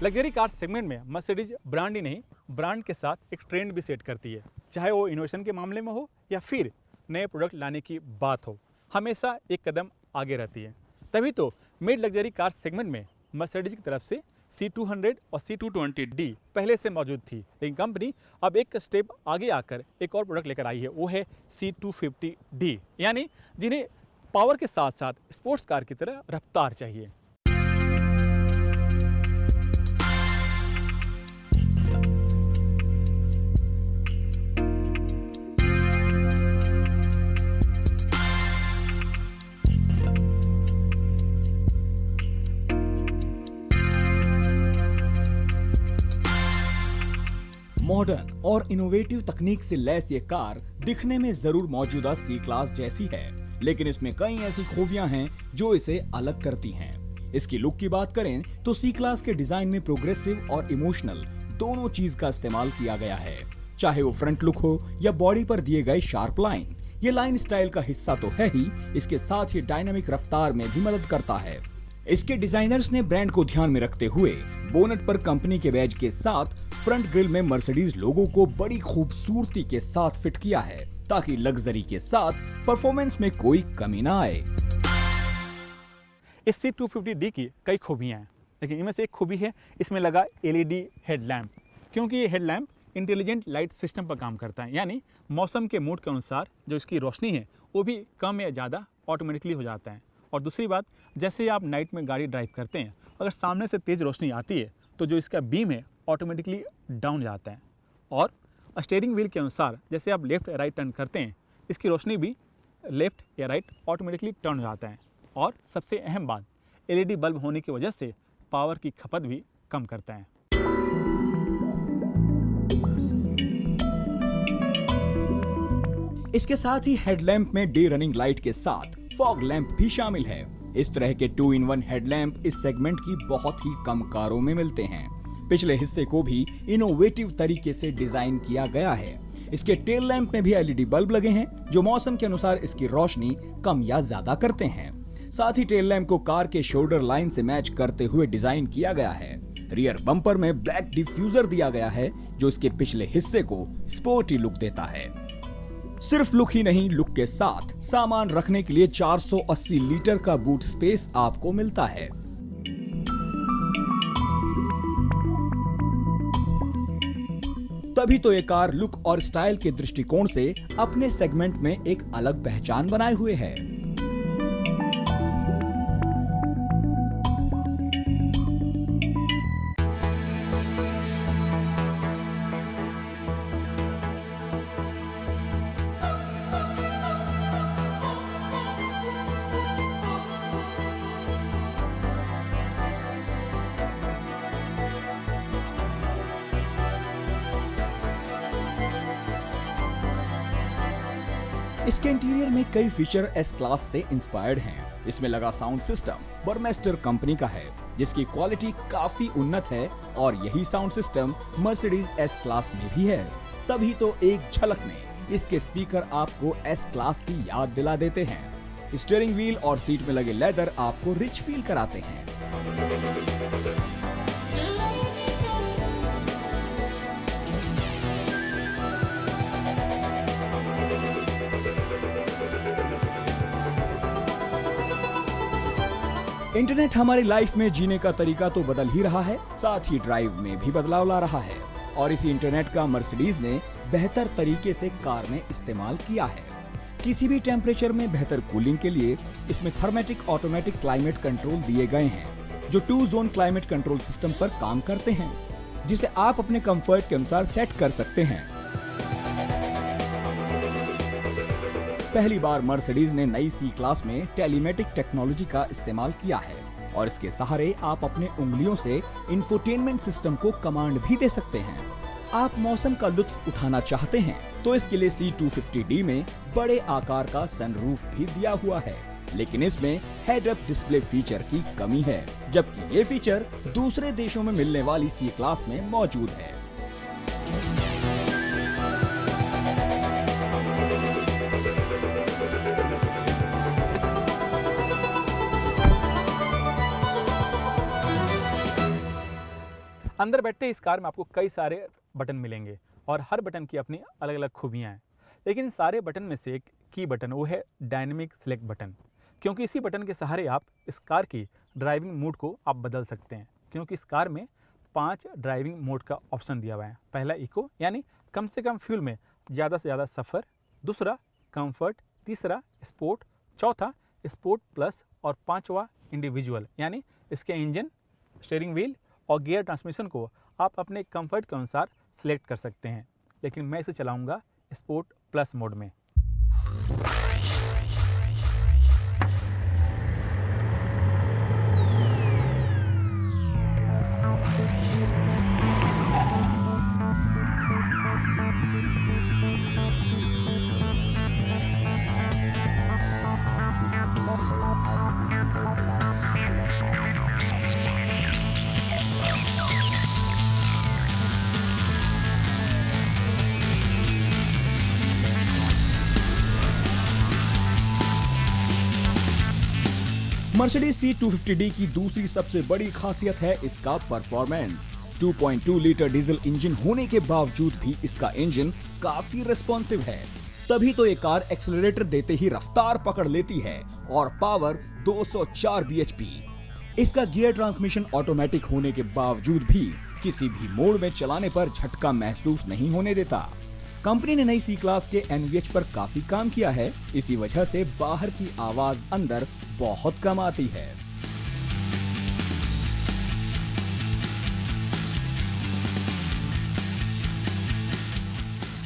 Luxury car segment में Mercedes brand ही नहीं, brand के साथ एक ट्रेंड भी सेट करती है। चाहे वो इनोवेशन के मामले में हो या फिर नए प्रोडक्ट लाने की बात हो, हमेशा एक कदम आगे रहती है। तभी तो मिड लग्जरी कार सेगमेंट में मर्सिडीज की तरफ से C200 और C220D पहले से मौजूद थी, लेकिन कंपनी अब एक स्टेप आगे आकर एक और प्रोडक्ट लेकर आई है, वो है C250D, यानी जिन्हें पावर के साथ साथ स्पोर्ट्स कार की तरह रफ्तार चाहिए। मॉडर्न और इनोवेटिव तकनीक से लैस ये कार दिखने में जरूर मौजूदा सी क्लास जैसी है, लेकिन इसमें कई ऐसी खूबियां हैं जो इसे अलग करती हैं। इसकी लुक की बात करें तो सी क्लास के डिजाइन में प्रोग्रेसिव और इमोशनल दोनों चीज का इस्तेमाल किया गया है। चाहे वो फ्रंट लुक हो या बॉडी पर दिए गए शार्प लाइन, ये लाइन स्टाइल का हिस्सा तो है ही, इसके साथ ही डायनामिक रफ्तार में भी मदद करता है। इसके डिजाइनर्स ने ब्रांड को ध्यान में रखते हुए बोनट पर कंपनी के बैज के साथ फ्रंट ग्रिल में मर्सिडीज लोगो को बड़ी खूबसूरती के साथ फिट किया है, ताकि लग्जरी के साथ परफॉर्मेंस में कोई कमी ना आए। इस C250D की कई खूबियां हैं, लेकिन इनमें से एक खूबी है इसमें लगा LED हेडलैम्प, क्योंकि ये हेडलैम्प इंटेलिजेंट लाइट सिस्टम पर काम करता है, यानी मौसम के मूड के अनुसार जो इसकी रोशनी है वो भी कम या ज़्यादा ऑटोमेटिकली हो जाता है। और दूसरी बात, जैसे आप नाइट में गाड़ी ड्राइव करते हैं, अगर सामने से तेज़ रोशनी आती है तो जो इसका बीम है ऑटोमेटिकली डाउन जाता है। और स्टीयरिंग व्हील के अनुसार जैसे आप लेफ्ट या राइट टर्न करते हैं, इसकी रोशनी भी लेफ्ट या राइट ऑटोमेटिकली टर्न हो जाता है। और सबसे अहम बात, LED बल्ब होने की वजह से पावर की खपत भी कम करता है। इसके साथ ही हेडलैम्प में डे रनिंग लाइट के साथ फॉग लैंप भी शामिल है। इस तरह के 2-in-1 हेडलैम्प इस सेगमेंट की बहुत ही कम कारों में मिलते हैं। पिछले हिस्से को भी इनोवेटिव तरीके से डिजाइन किया गया है। इसके टेल लैंप में भी LED बल्ब लगे हैं, जो मौसम के अनुसार इसकी रोशनी कम या ज्यादा करते हैं। साथ ही टेल लैंप को कार के शोल्डर लाइन से मैच करते हुए डिजाइन किया गया है। रियर बम्पर में ब्लैक डिफ्यूजर दिया गया है, जो इसके पिछले हिस्से को स्पोर्टी लुक देता है। सिर्फ लुक ही नहीं, लुक के साथ सामान रखने के लिए 480 लीटर का बूट स्पेस आपको मिलता है। तभी तो ये कार लुक और स्टाइल के दृष्टिकोण से अपने सेगमेंट में एक अलग पहचान बनाए हुए है। इसके इंटीरियर में कई फीचर एस क्लास से इंस्पायर्ड हैं। इसमें लगा साउंड सिस्टम बर्मेस्टर कंपनी का है, जिसकी क्वालिटी काफी उन्नत है, और यही sound system Mercedes S class में भी है। तभी तो एक झलक में इसके स्पीकर आपको एस क्लास की याद दिला देते हैं। स्टीयरिंग व्हील और सीट में लगे लेदर आपको रिच फील कराते हैं। इंटरनेट हमारी लाइफ में जीने का तरीका तो बदल ही रहा है, साथ ही ड्राइव में भी बदलाव ला रहा है, और इसी इंटरनेट का मर्सिडीज ने बेहतर तरीके से कार में इस्तेमाल किया है। किसी भी टेम्परेचर में बेहतर कूलिंग के लिए इसमें थर्मेटिक ऑटोमेटिक क्लाइमेट कंट्रोल दिए गए हैं, जो 2 जोन क्लाइमेट कंट्रोल सिस्टम पर काम करते हैं, जिसे आप अपने कंफर्ट के अनुसार सेट कर सकते हैं। पहली बार मर्सिडीज ने नई सी क्लास में टेलीमेटिक टेक्नोलॉजी का इस्तेमाल किया है, और इसके सहारे आप अपने उंगलियों से इंफोटेनमेंट सिस्टम को कमांड भी दे सकते हैं। आप मौसम का लुत्फ उठाना चाहते हैं तो इसके लिए C250D में बड़े आकार का सनरूफ भी दिया हुआ है, लेकिन इसमें हेड अप डिस्प्ले फीचर की कमी है, जबकि ये फीचर दूसरे देशों में मिलने वाली सी क्लास में मौजूद है। अंदर बैठते ही इस कार में आपको कई सारे बटन मिलेंगे और हर बटन की अपनी अलग अलग खूबियाँ हैं। लेकिन इन सारे बटन में से एक की बटन वो है डायनेमिक सिलेक्ट बटन, क्योंकि इसी बटन के सहारे आप इस कार की ड्राइविंग मोड को आप बदल सकते हैं। क्योंकि इस कार में 5 ड्राइविंग मोड का ऑप्शन दिया हुआ है। पहला इको यानी कम से कम फ्यूल में ज़्यादा से ज़्यादा सफ़र, दूसरा कंफर्ट, तीसरा स्पोर्ट, चौथा स्पोर्ट प्लस और पांचवा इंडिविजुअल यानी इसके इंजन, स्टीयरिंग व्हील और गियर ट्रांसमिशन को आप अपने कंफर्ट के अनुसार सिलेक्ट कर सकते हैं। लेकिन मैं इसे चलाऊंगा स्पोर्ट प्लस मोड में। मर्सिडीज C250D की दूसरी सबसे बड़ी खासियत है इसका परफॉर्मेंस। 2.2 लीटर डीजल इंजन होने के बावजूद भी इसका इंजन काफी रिस्पॉन्सिव है। तभी तो ये कार एक्सेलरेटर देते ही रफ्तार पकड़ लेती है और पावर 204 bhp। इसका गियर ट्रांसमिशन ऑटोमेटिक होने के बावजूद भी किसी भी मोड में चलाने पर झटका महसूस नहीं होने देता। कंपनी ने नई सी क्लास के NVH पर काफी काम किया है। इसी वजह से बाहर की आवाज अंदर बहुत कम आती है।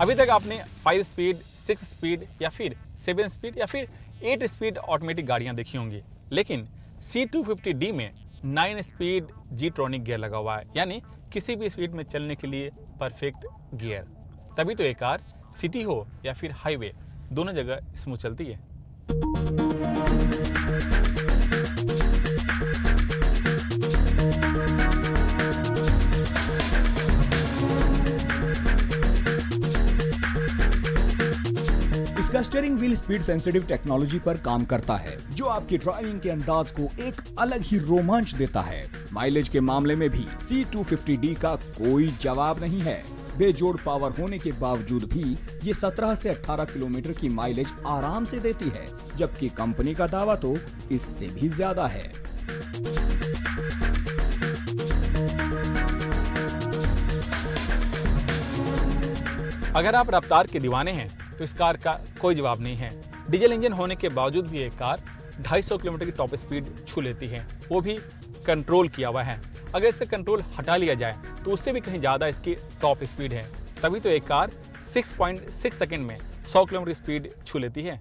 अभी तक आपने 5 स्पीड, 6 स्पीड या फिर 7 स्पीड या फिर 8 स्पीड ऑटोमेटिक गाड़ियां देखी होंगी, लेकिन C250D में 9 स्पीड G-ट्रॉनिक गियर लगा हुआ है, यानी किसी भी स्पीड में चलने के लिए परफेक्ट गियर। तभी तो ये कार सिटी हो या फिर हाईवे दोनों जगह स्मूथ चलती है। इसका steering wheel speed sensitive technology पर काम करता है, जो आपकी ड्राइविंग के अंदाज को एक अलग ही रोमांच देता है। माइलेज के मामले में भी C250D का कोई जवाब नहीं है। बेजोड़ पावर होने के बावजूद भी ये 17 से 18 किलोमीटर की माइलेज आराम से देती है, जबकि कंपनी का दावा तो इससे भी ज्यादा है। अगर आप रफ्तार के दीवाने हैं तो इस कार का कोई जवाब नहीं है। डीजल इंजन होने के बावजूद भी ये कार 250 किलोमीटर की टॉप स्पीड छू लेती है, वो भी कंट्रोल किया हुआ है। अगर इससे कंट्रोल हटा लिया जाए तो उससे भी कहीं ज़्यादा इसकी टॉप स्पीड है। तभी तो एक कार 6.6 सेकंड में 100 किलोमीटर स्पीड छू लेती है।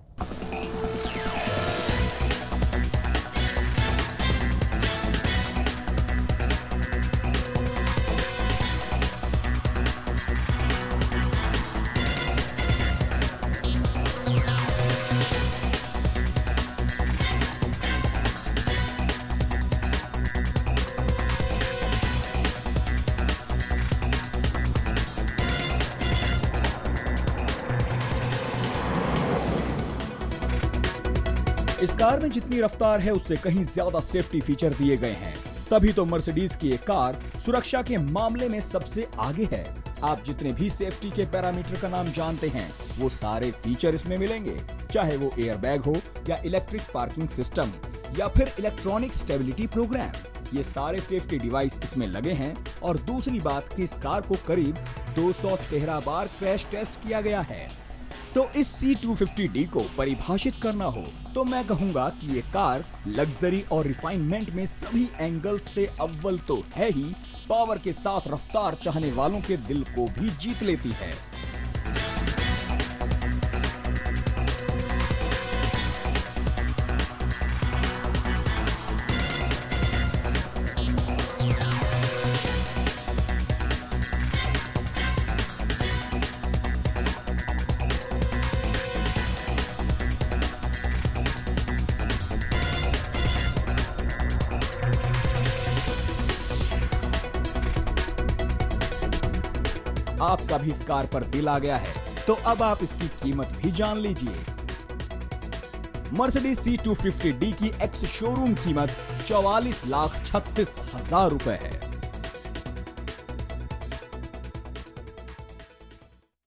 इस कार में जितनी रफ्तार है उससे कहीं ज्यादा सेफ्टी फीचर दिए गए हैं। तभी तो मर्सिडीज की ये कार सुरक्षा के मामले में सबसे आगे है। आप जितने भी सेफ्टी के पैरामीटर का नाम जानते हैं वो सारे फीचर इसमें मिलेंगे, चाहे वो एयरबैग हो या इलेक्ट्रिक पार्किंग सिस्टम या फिर इलेक्ट्रॉनिक स्टेबिलिटी प्रोग्राम। ये सारे सेफ्टी डिवाइस इसमें लगे हैं। और दूसरी बात कि इस कार को करीब 213 बार क्रैश टेस्ट किया गया है। तो इस C250D को परिभाषित करना हो तो मैं कहूंगा कि ये कार लग्जरी और रिफाइनमेंट में सभी एंगल्स से अव्वल तो है ही, पावर के साथ रफ्तार चाहने वालों के दिल को भी जीत लेती है। आपका भी इस कार पर दिल आ गया है तो अब आप इसकी कीमत भी जान लीजिए। मर्सिडीज C250D की एक्स शोरूम कीमत 44,36,000 रुपए है।